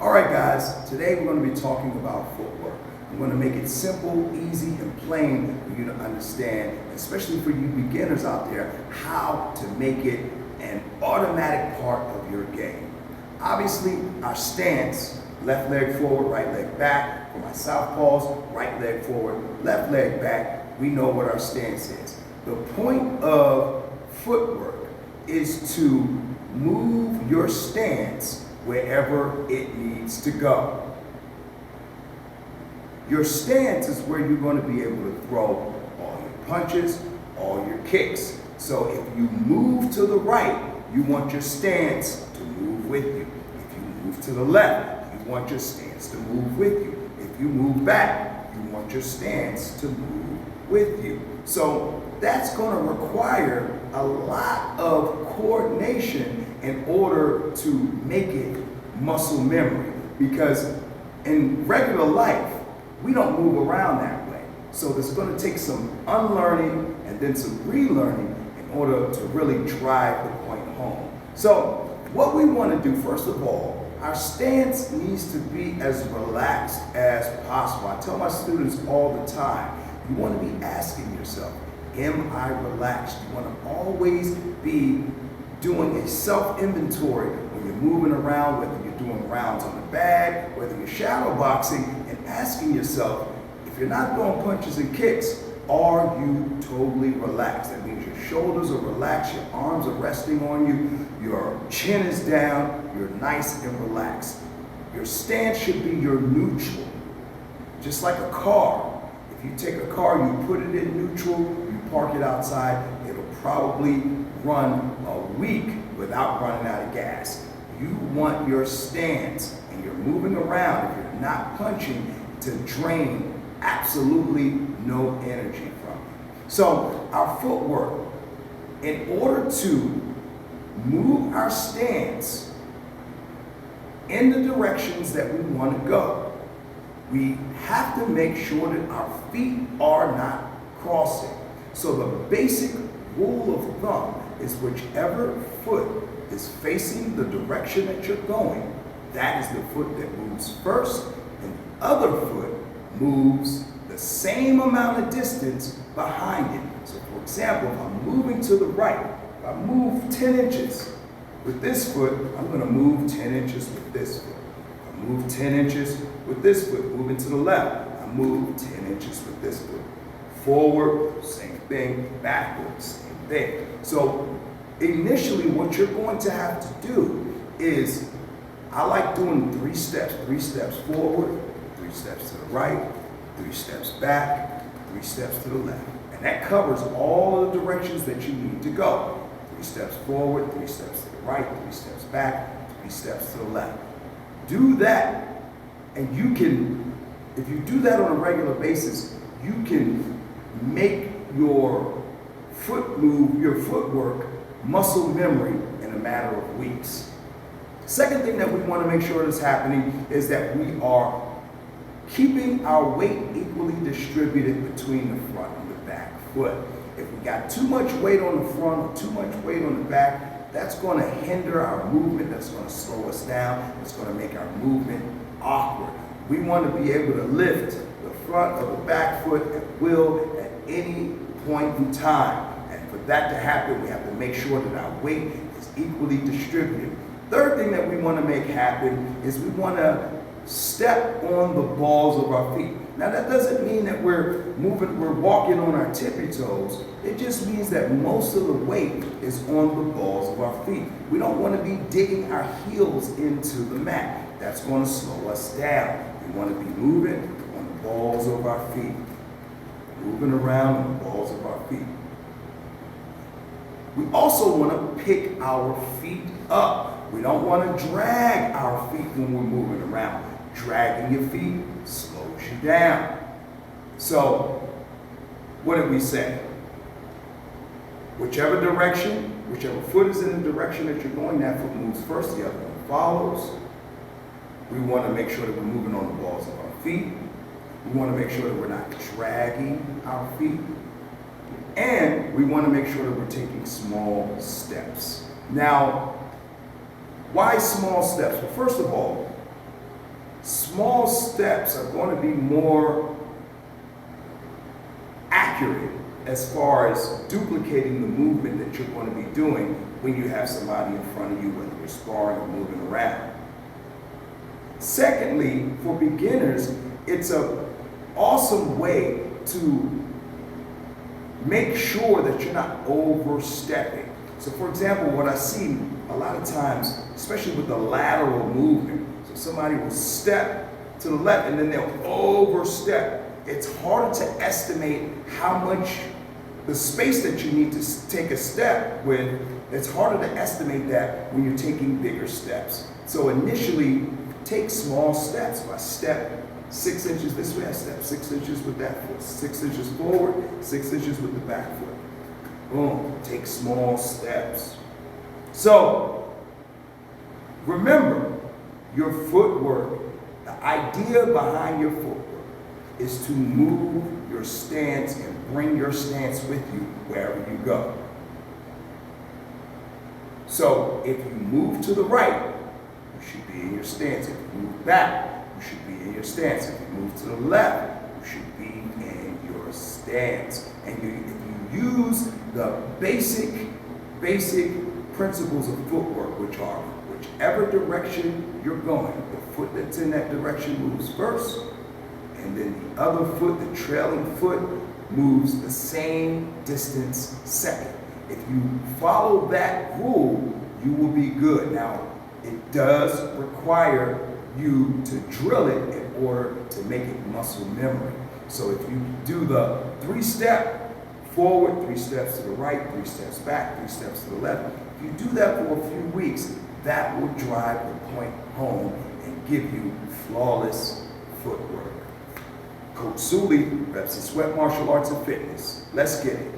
All right, guys, today we're going to be talking about footwork. I'm going to make it simple, easy, and plain for you to understand, especially for you beginners out there, how to make it an automatic part of your game. Obviously, our stance, left leg forward, right leg back. For my southpaws, right leg forward, left leg back. We know what our stance is. The point of footwork is to move your stance wherever it needs to go. Your stance is where you're going to be able to throw all your punches, all your kicks. So if you move to the right, you want your stance to move with you. If you move to the left, you want your stance to move with you. If you move back, you want your stance to move with you. So that's going to require a lot of coordination in order to make it muscle memory, because in regular life, we don't move around that way. So it's going to take some unlearning and then some relearning in order to really drive the point home. So what we want to do, first of all, our stance needs to be as relaxed as possible. I tell my students all the time, you want to be asking yourself, am I relaxed? You want to always be doing a self-inventory when you're moving around, whether you're doing rounds on the bag, whether you're shadow boxing, and asking yourself, if you're not throwing punches and kicks, are you totally relaxed? That means your shoulders are relaxed, your arms are resting on you, your chin is down, you're nice and relaxed. Your stance should be your neutral, just like a car. If you take a car, you put it in neutral, you park it outside, it'll probably run a week without running out of gas. You want your stance, and you're moving around, if you're not punching, to drain absolutely no energy from you. So our footwork, in order to move our stance in the directions that we want to go, we have to make sure that our feet are not crossing. So the basic rule of thumb is whichever foot is facing the direction that you're going, that is the foot that moves first, and the other foot moves the same amount of distance behind it. So for example, if I'm moving to the right, if I move 10 inches with this foot, I'm going to move 10 inches with this foot. If I move 10 inches with this foot, moving to the left, I move 10 inches with this foot. Forward, same thing, backwards, same thing. So initially what you're going to have to do is, I like doing 3 steps. 3 steps forward, 3 steps to the right, 3 steps back, 3 steps to the left. And that covers all of the directions that you need to go. 3 steps forward, 3 steps to the right, 3 steps back, 3 steps to the left. Do that, and you can, if you do that on a regular basis, you can make your foot move, your footwork, muscle memory in a matter of weeks. Second thing that we want to make sure is happening is that we are keeping our weight equally distributed between the front and the back foot. If we got too much weight on the front or too much weight on the back, that's going to hinder our movement, that's going to slow us down, it's going to make our movement awkward. We want to be able to lift the front or the back foot at will at any point in time. And for that to happen, we have to make sure that our weight is equally distributed. Third thing that we want to make happen is we want to step on the balls of our feet. Now that doesn't mean that we're walking on our tippy toes. It just means that most of the weight is on the balls of our feet. We don't want to be digging our heels into the mat. That's going to slow us down. We want to be moving on the balls of our feet. Moving around on the balls of our feet. We also want to pick our feet up. We don't want to drag our feet when we're moving around. Dragging your feet slows you down. So, what did we say? Whichever direction, whichever foot is in the direction that you're going, that foot moves first, the other one follows. We want to make sure that we're moving on the balls of our feet. We want to make sure that we're not dragging our feet. And we want to make sure that we're taking small steps. Now, why small steps? Well, first of all, Small steps are going to be more accurate as far as duplicating the movement that you're going to be doing when you have somebody in front of you, whether you're sparring or moving around. Secondly, for beginners, it's an awesome way to make sure that you're not overstepping. So for example, what I see a lot of times, especially with the lateral movement, so somebody will step to the left and then they'll overstep. It's harder to estimate how much the space that you need to take a step with. It's harder to estimate that when you're taking bigger steps. So initially, take small steps. If I step 6 inches this way, I step 6 inches with that foot. 6 inches forward, 6 inches with the back foot. Boom, take small steps. So, remember, your footwork, the idea behind your footwork is to move your stance and bring your stance with you wherever you go. So, if you move to the right, you should be in your stance. If you move back, you should be in your stance. If you move to the left, you should be in your stance. And if you use the basic principles of footwork, which are whichever direction you're going, the foot that's in that direction moves first, and then the other foot, the trailing foot, moves the same distance second. If you follow that rule, you will be good. Now, it does require you to drill it in order to make it muscle memory. So if you do the 3-step forward, 3 steps to the right, 3 steps back, 3 steps to the left, if you do that for a few weeks, that will drive the point home and give you flawless footwork. Coach Suli, Reps and Sweat Martial Arts and Fitness. Let's get it.